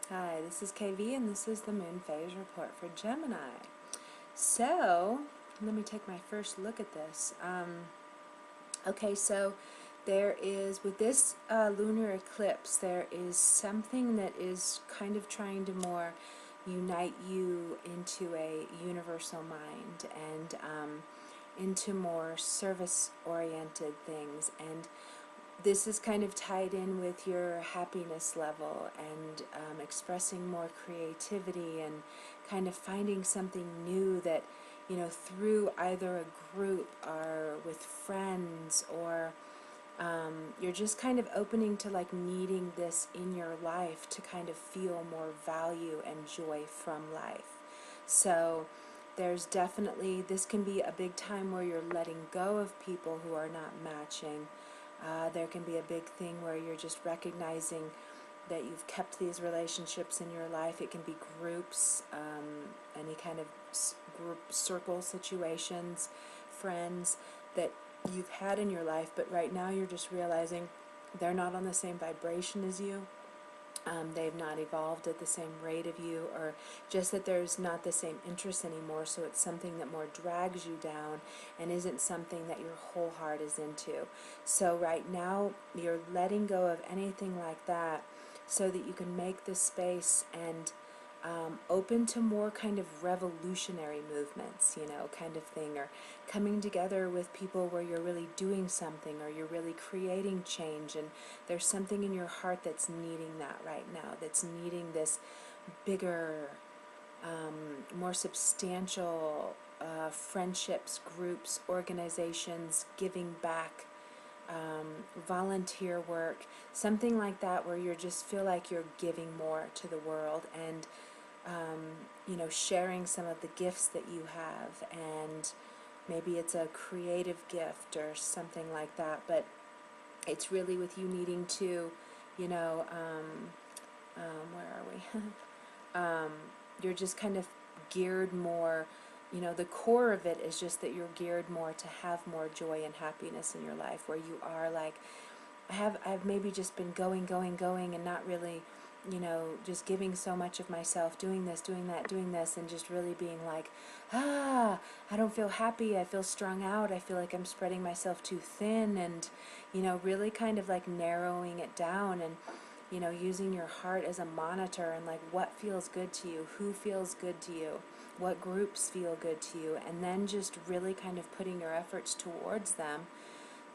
Hi, this is KV and this is the Moon Phase Report for Gemini. So, let me take my first look at this. Okay, so there is, with this lunar eclipse, there is something that is kind of trying to more unite you into a universal mind and into more service-oriented things. And this is kind of tied in with your happiness level and expressing more creativity and kind of finding something new that, you know, through either a group or with friends, or you're just kind of opening to like needing this in your life to kind of feel more value and joy from life. So there's definitely, this can be a big time where you're letting go of people who are not matching. There can be a big thing where you're just recognizing that you've kept these relationships in your life. It can be groups, any kind of group circle situations, friends that you've had in your life, but right now you're just realizing they're not on the same vibration as you. They've not evolved at the same rate of you, or just that there's not the same interest anymore, so it's something that more drags you down and isn't something that your whole heart is into. So right now you're letting go of anything like that so that you can make the space and open to more kind of revolutionary movements, you know, kind of thing, or coming together with people where you're really doing something or you're really creating change, and there's something in your heart that's needing that right now, that's needing this bigger, more substantial friendships, groups, organizations, giving back, volunteer work, something like that where you just feel like you're giving more to the world and you know, sharing some of the gifts that you have, and maybe it's a creative gift or something like that, but it's really with you needing to, you know, where are we? You're just kind of geared more, you know, the core of it is just that you're geared more to have more joy and happiness in your life, where you are like, I've maybe just been going and not really, you know, just giving so much of myself, doing this, doing that, doing this, and just really being like, I don't feel happy, I feel strung out, I feel like I'm spreading myself too thin, and, you know, really kind of like narrowing it down and, you know, using your heart as a monitor and like what feels good to you, who feels good to you, what groups feel good to you, and then just really kind of putting your efforts towards them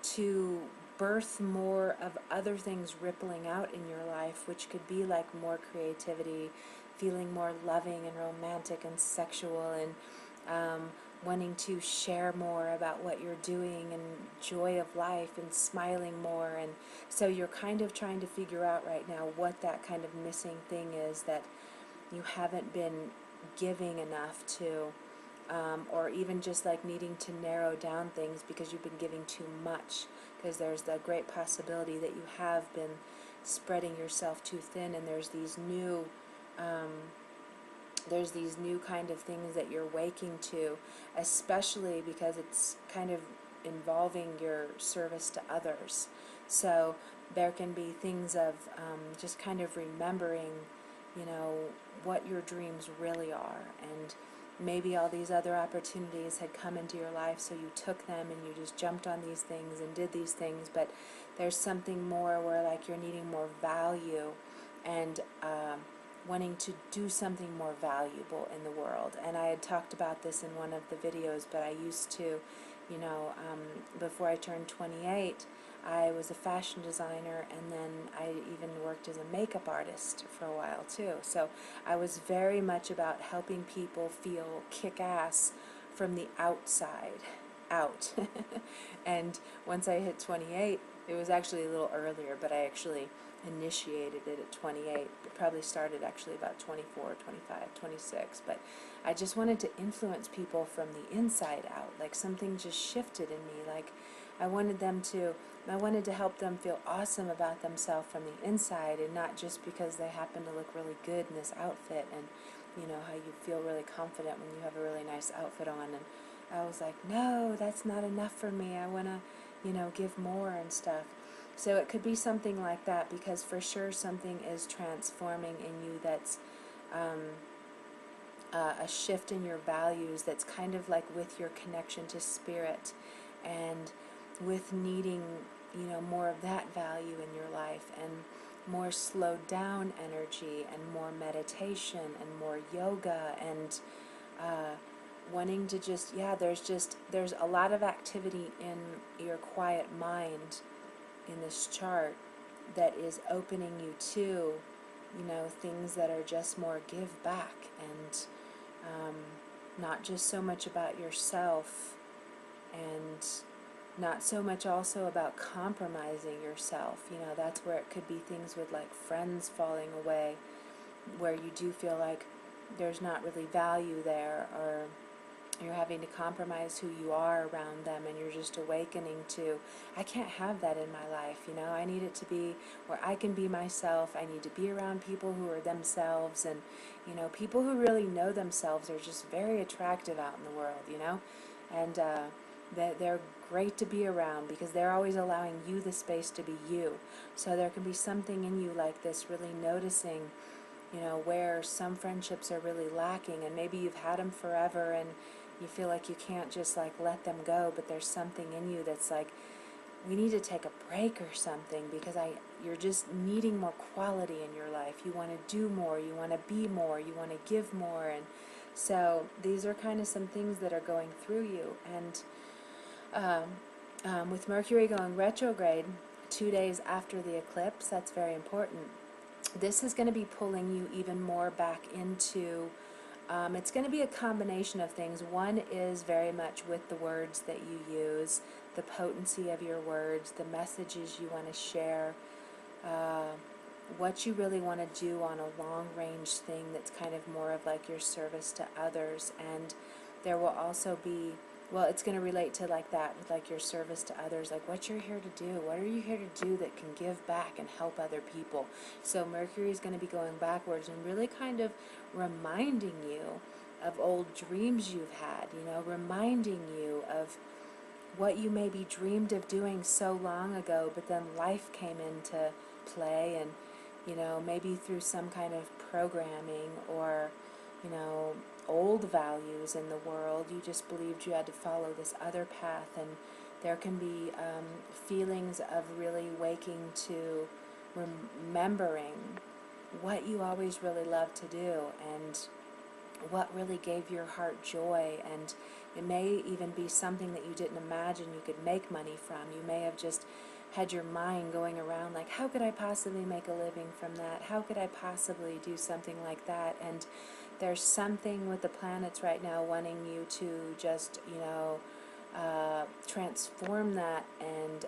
to birth more of other things rippling out in your life, which could be like more creativity, feeling more loving and romantic and sexual, and wanting to share more about what you're doing and joy of life and smiling more. And so you're kind of trying to figure out right now what that kind of missing thing is that you haven't been giving enough to, or even just like needing to narrow down things because you've been giving too much, because there's the great possibility that you have been spreading yourself too thin, and there's these new kind of things that you're waking to, especially because it's kind of involving your service to others. So there can be things of just kind of remembering, you know, what your dreams really are, and maybe all these other opportunities had come into your life, so you took them and you just jumped on these things and did these things, but there's something more where like you're needing more value and wanting to do something more valuable in the world. And I had talked about this in one of the videos, but I used to, you know, before I turned 28, I was a fashion designer, and then I even worked as a makeup artist for a while too. So I was very much about helping people feel kick-ass from the outside out. And once I hit 28, it was actually a little earlier, but I actually initiated it at 28. It probably started actually about 24, 25, 26, but I just wanted to influence people from the inside out. Like something just shifted in me. Like I wanted to help them feel awesome about themselves from the inside, and not just because they happen to look really good in this outfit, and you know how you feel really confident when you have a really nice outfit on. And I was like, no, that's not enough for me. I want to, you know, give more and stuff. So it could be something like that, because for sure something is transforming in you that's a shift in your values, that's kind of like with your connection to spirit, and with needing, you know, more of that value in your life, and more slowed down energy, and more meditation, and more yoga, and wanting to just, yeah, there's a lot of activity in your quiet mind in this chart that is opening you to, you know, things that are just more give back, and not just so much about yourself, and not so much also about compromising yourself. You know, that's where it could be things with like friends falling away, where you do feel like there's not really value there, or you're having to compromise who you are around them, and you're just awakening to, I can't have that in my life, you know, I need it to be where I can be myself. I need to be around people who are themselves, and, you know, people who really know themselves are just very attractive out in the world, you know, and they're great to be around, because they're always allowing you the space to be you. So there can be something in you like this, really noticing, you know, where some friendships are really lacking, and maybe you've had them forever, and you feel like you can't just like let them go, but there's something in you that's like, we need to take a break or something, because you're just needing more quality in your life. You want to do more, you want to be more, you want to give more. And so these are kind of some things that are going through you. And with Mercury going retrograde 2 days after the eclipse, that's very important. This is going to be pulling you even more back into, it's going to be a combination of things. One is very much with the words that you use, the potency of your words, the messages you want to share, what you really want to do on a long-range thing that's kind of more of like your service to others. And there will also be, well, it's going to relate to like that, with like your service to others, like what you're here to do. What are you here to do that can give back and help other people? So Mercury is going to be going backwards and really kind of reminding you of old dreams you've had, you know, reminding you of what you maybe dreamed of doing so long ago, but then life came into play, and, you know, maybe through some kind of programming, or, you know, old values in the world, you just believed you had to follow this other path. And there can be feelings of really waking to remembering what you always really loved to do, and what really gave your heart joy. And it may even be something that you didn't imagine you could make money from. You may have just had your mind going around like, how could I possibly make a living from that? How could I possibly do something like that? And there's something with the planets right now wanting you to just, you know, transform that, and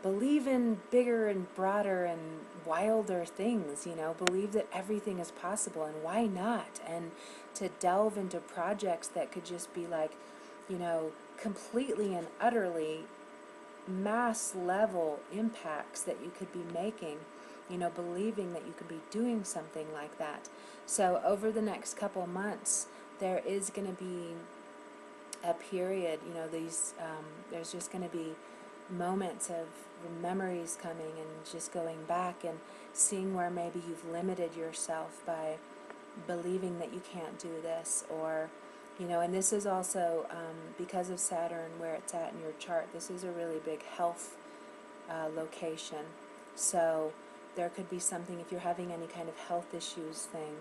believe in bigger and broader and wilder things, you know, believe that everything is possible, and why not? And to delve into projects that could just be like, you know, completely and utterly mass level impacts that you could be making, you know, believing that you could be doing something like that. So over the next couple months, there is going to be a period, you know, there's just going to be moments of memories coming, and just going back and seeing where maybe you've limited yourself by believing that you can't do this, or, you know, and this is also because of Saturn where it's at in your chart, this is a really big health location. So there could be something, if you're having any kind of health issues thing,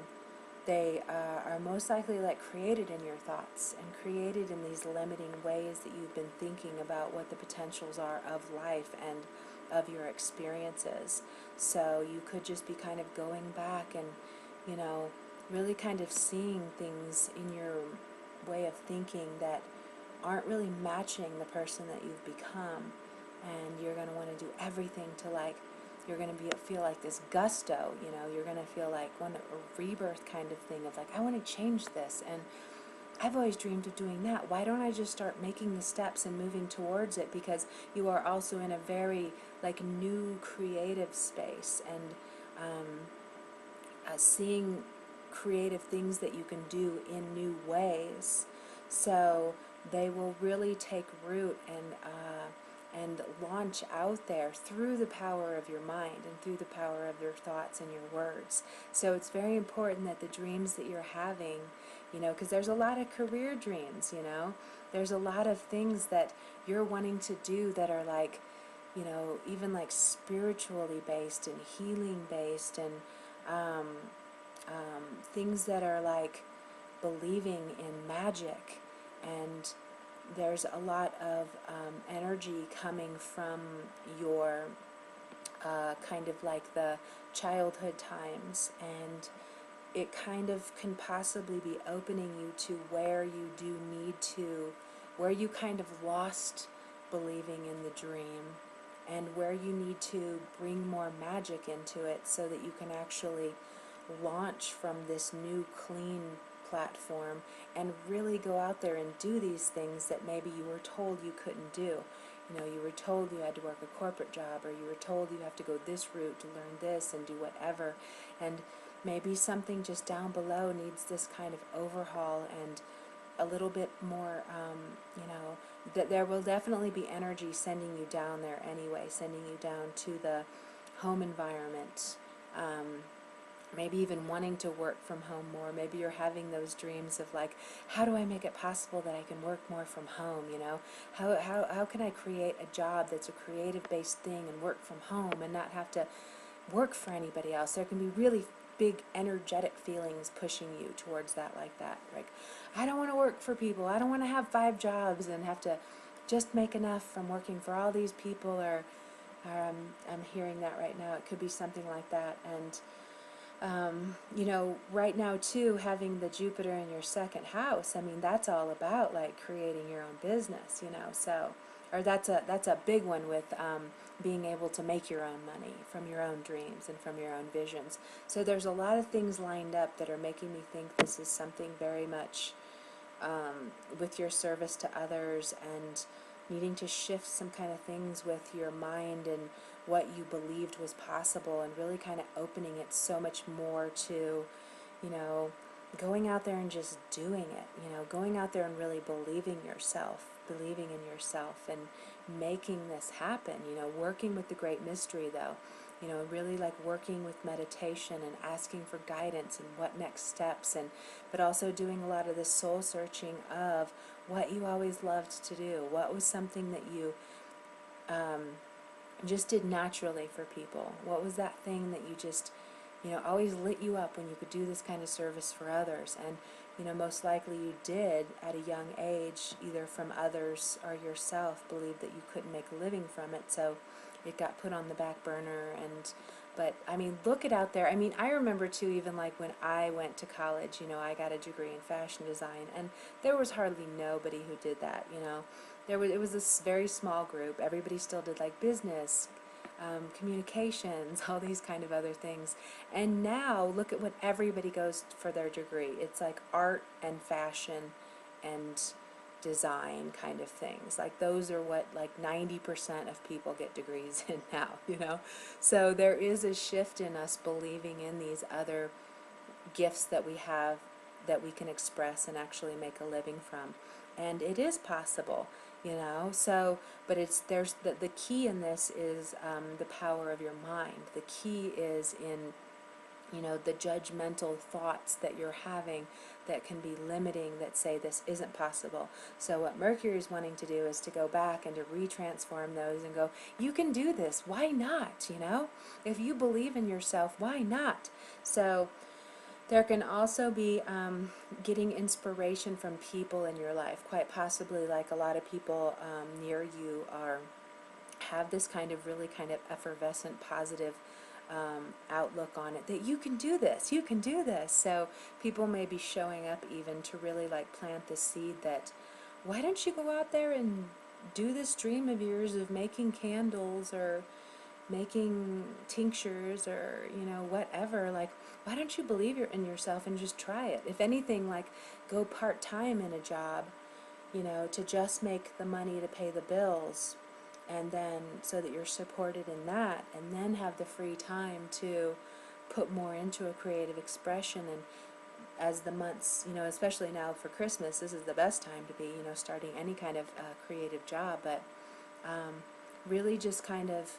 they are most likely like created in your thoughts, and created in these limiting ways that you've been thinking about what the potentials are of life and of your experiences. So you could just be kind of going back and, you know, really kind of seeing things in your way of thinking that aren't really matching the person that you've become. And you're going to want to do everything to, like, you're going to feel like this gusto, you know, you're going to feel like a rebirth kind of thing of like, I want to change this, and I've always dreamed of doing that. Why don't I just start making the steps and moving towards it? Because you are also in a very like new creative space, and seeing creative things that you can do in new ways. So they will really take root and and launch out there through the power of your mind and through the power of your thoughts and your words. So it's very important that the dreams that you're having, because there's a lot of career dreams, there's a lot of things that you're wanting to do that are like, even like spiritually based and healing based, and um, things that are like believing in magic. And there's a lot of energy coming from your kind of like the childhood times, and it kind of can possibly be opening you to where you do need to, where you kind of lost believing in the dream, and where you need to bring more magic into it so that you can actually launch from this new clean platform and really go out there and do these things that maybe you were told you couldn't do. You were told you had to work a corporate job, or you were told you have to go this route to learn this and do whatever. And maybe something just down below needs this kind of overhaul and a little bit more, that there will definitely be energy sending you down there anyway, sending you down to the home environment. Maybe even wanting to work from home more. Maybe you're having those dreams of like, how do I make it possible that I can work more from home, How can I create a job that's a creative-based thing and work from home and not have to work for anybody else? There can be really big energetic feelings pushing you towards that like that. Like, I don't want to work for people. I don't want to have 5 jobs and have to just make enough from working for all these people, or I'm hearing that right now. It could be something like that. And right now too, having the Jupiter in your second house, I mean, that's all about like creating your own business, so, or that's a big one with being able to make your own money from your own dreams and from your own visions. So there's a lot of things lined up that are making me think this is something very much with your service to others, and needing to shift some kind of things with your mind and what you believed was possible, and really kind of opening it so much more to, going out there and just doing it, going out there and really believing in yourself and making this happen, working with the great mystery though, really like working with meditation and asking for guidance and what next steps, but also doing a lot of this soul searching of what you always loved to do, what was something that you just did naturally for people, what was that thing that you just, always lit you up when you could do this kind of service for others, and most likely you did at a young age, either from others or yourself, believe that you couldn't make a living from it, so it got put on the back burner. But I mean, look it out there. I mean, I remember too, even like when I went to college, I got a degree in fashion design, and there was hardly nobody who did that, it was this very small group. Everybody still did like business, communications, all these kind of other things. And now look at what everybody goes for their degree. It's like art and fashion and design kind of things. Like those are what like 90% of people get degrees in now, So there is a shift in us believing in these other gifts that we have, that we can express and actually make a living from. And it is possible, so, but there's the key in this is the power of your mind. The key is in, the judgmental thoughts that you're having that can be limiting, that say this isn't possible. So what Mercury is wanting to do is to go back and to retransform those and go, you can do this, why not, If you believe in yourself, why not? So there can also be getting inspiration from people in your life, quite possibly like a lot of people near you have this kind of really kind of effervescent, positive outlook on it, that you can do this, you can do this. So people may be showing up even to really like plant the seed that, why don't you go out there and do this dream of yours of making candles or making tinctures or whatever, like why don't you believe in yourself and just try it? If anything, like go part-time in a job, to just make the money to pay the bills, and then so that you're supported in that, and then have the free time to put more into a creative expression. And as the months, especially now for Christmas, this is the best time to be, starting any kind of creative job. But really just kind of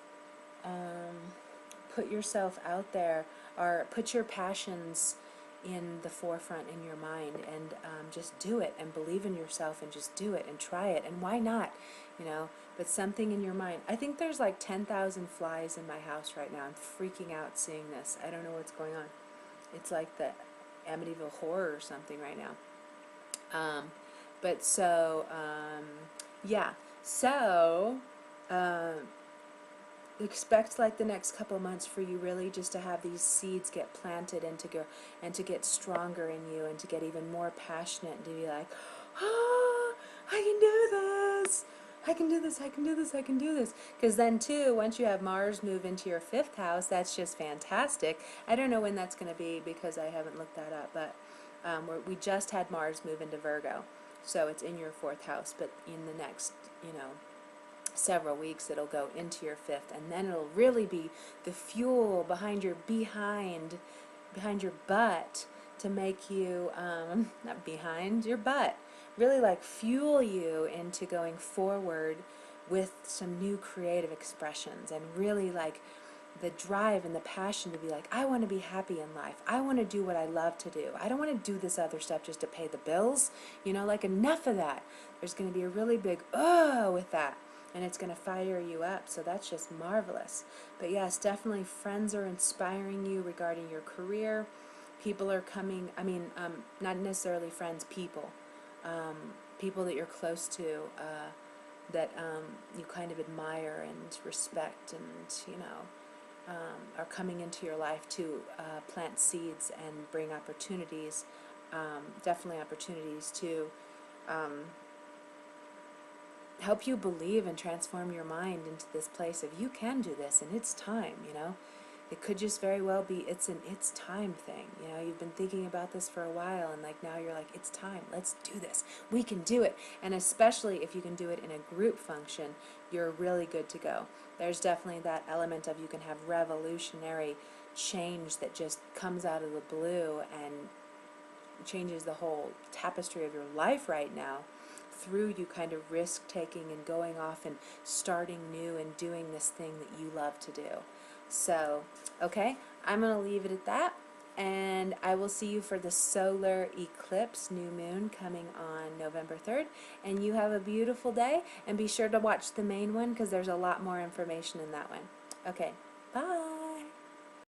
put yourself out there, or put your passions in the forefront in your mind, and just do it, and believe in yourself, and just do it, and try it, and why not, you know, but something in your mind. I think there's like 10,000 flies in my house right now. I'm freaking out seeing this. I don't know what's going on. It's like the Amityville Horror or something right now. But so, yeah, so, expect like the next couple of months for you really just to have these seeds get planted, and to go and to get stronger in you, and to get even more passionate, and to be like, ah, I can do this, I can do this, I can do this, I can do this. Because then too, once you have Mars move into your 5th house, that's just fantastic. I don't know when that's going to be because I haven't looked that up, but we just had Mars move into Virgo, so it's in your 4th house, but in the next, you know, several weeks it'll go into your 5th, and then it'll really be the fuel behind your behind your butt, to make you not behind your butt, really like fuel you into going forward with some new creative expressions, and really like the drive and the passion to be like, I want to be happy in life. I want to do what I love to do. I don't want to do this other stuff just to pay the bills. You know, like, enough of that. There's going to be a really big with that, and it's going to fire you up. So that's just marvelous. But yes, definitely friends are inspiring you regarding your career. People are coming, I mean, not necessarily friends, people. People that you're close to, that you kind of admire and respect, and, you know, are coming into your life to plant seeds and bring opportunities, definitely opportunities to help you believe and transform your mind into this place of, you can do this, and it's time, you know. It could just very well be it's time thing, you know. You've been thinking about this for a while, and like now you're like, it's time, let's do this, we can do it. And especially if you can do it in a group function, you're really good to go. There's definitely that element of, you can have revolutionary change that just comes out of the blue and changes the whole tapestry of your life right now, through you kind of risk taking and going off and starting new and doing this thing that you love to do. So, okay, I'm going to leave it at that, and I will see you for the solar eclipse, new moon, coming on November 3rd, and you have a beautiful day, and be sure to watch the main one because there's a lot more information in that one. Okay, bye!